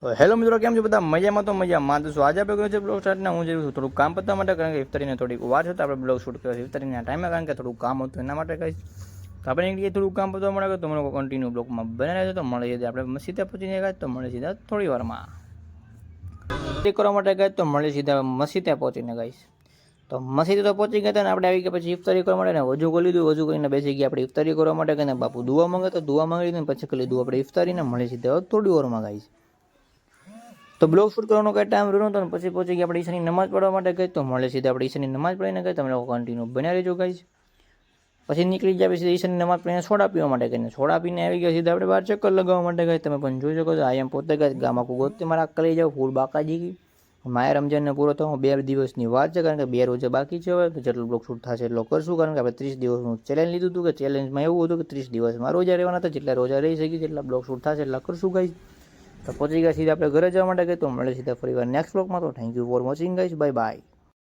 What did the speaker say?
Hello મિત્રો, કેમ છો બધા? મજામાં તો મજામાં તો આજે આપણે કર્યું છે બ્લોગ સ્ટાર્ટના. હું જેવું થોડું કામ પતાવવા માટે, કારણ કે ઇફતારીને થોડીક વાર છે તો આપણે બ્લોગ શૂટ કર્યો ઇફતારીના ટાઈમે, કારણ કે થોડું કામ હતું એના માટે કહીશ. તો આપણે એક થોડું કામ પતાવવા માટે તો મને કન્ટિન્યુ બ્લોગમાં બનાવી છે. તો મળે છે આપણે મસ્જિદે પહોંચીને ગયા તો મળે સીધા થોડી વારમાં કરવા માટે ગયા તો મળે સીધા મસ્જિદે પહોંચીને ગઈશ. તો મસ્જિદે તો પહોંચી ગયા હતા ને આપણે આવી ગયા પછી ઇફતારી કરવા માટે વજુ કરી લીધું. વજુ કરીને બેસી ગયા આપણે ઇફતારી કરવા માટે. કહીને બાપુ દુઆ માંગે તો દુઆ માંગી લીધી, પછી કરી લીધું આપણે ઇફતારીને મળે સીધા થોડી વારમાં ગાઈશ. તો બ્લોગ શૂટ કરવાનો કંઈ ટાઈમ રહ્યો હતો ને પછી પહોંચી ગયા આપણે ઈશાની નમાઝ પઢવા માટે ગઈ તો મળે સીધા આપણે ઈશાની નમાઝ પડીને ગઈ. તમે લોકો કન્ટિન્યુ બન્યા રહેજો ગાઈશ. પછી નીકળી જાય પછી ઈશાની નમાઝ પડીને સોડા પીવા માટે ગઈને સોડા પીને આવી ગયા સીધા આપણે 12 ચક્કર લગાવવા માટે ગઈ. તમે પણ જોઈ શકો છો આ એમ પોતે ગઈ ગામ આખું ગોતે મારા અક્કલ લઈ જાવ ફૂલ બાકાજી ગઈ. માયા રમજાનને પૂરો થવા 2 દિવસની વાત છે, કારણ કે 2 રોજા બાકી છે. હવે જેટલો બ્લોગ શૂટ થશે એટલો કરશું, કારણ કે આપણે 30 દિવસનું ચેલેન્જ લીધું હતું. કે ચેલેન્જમાં એવું હતું કે 30 દિવસમાં રોજા રહેવાના હતા. જેટલા રોજા રહી શકી જેટલા બ્લોગ શૂટ થશે એટલા કરશું ગાઈશ. તો પહોંચી ગયા સીધા આપણે ઘરે જવા માટે ગઈ તો મળે સીધા ફરી વાર નેક્સ્ટ બ્લોગમાં. તો thank you for watching guys, bye bye.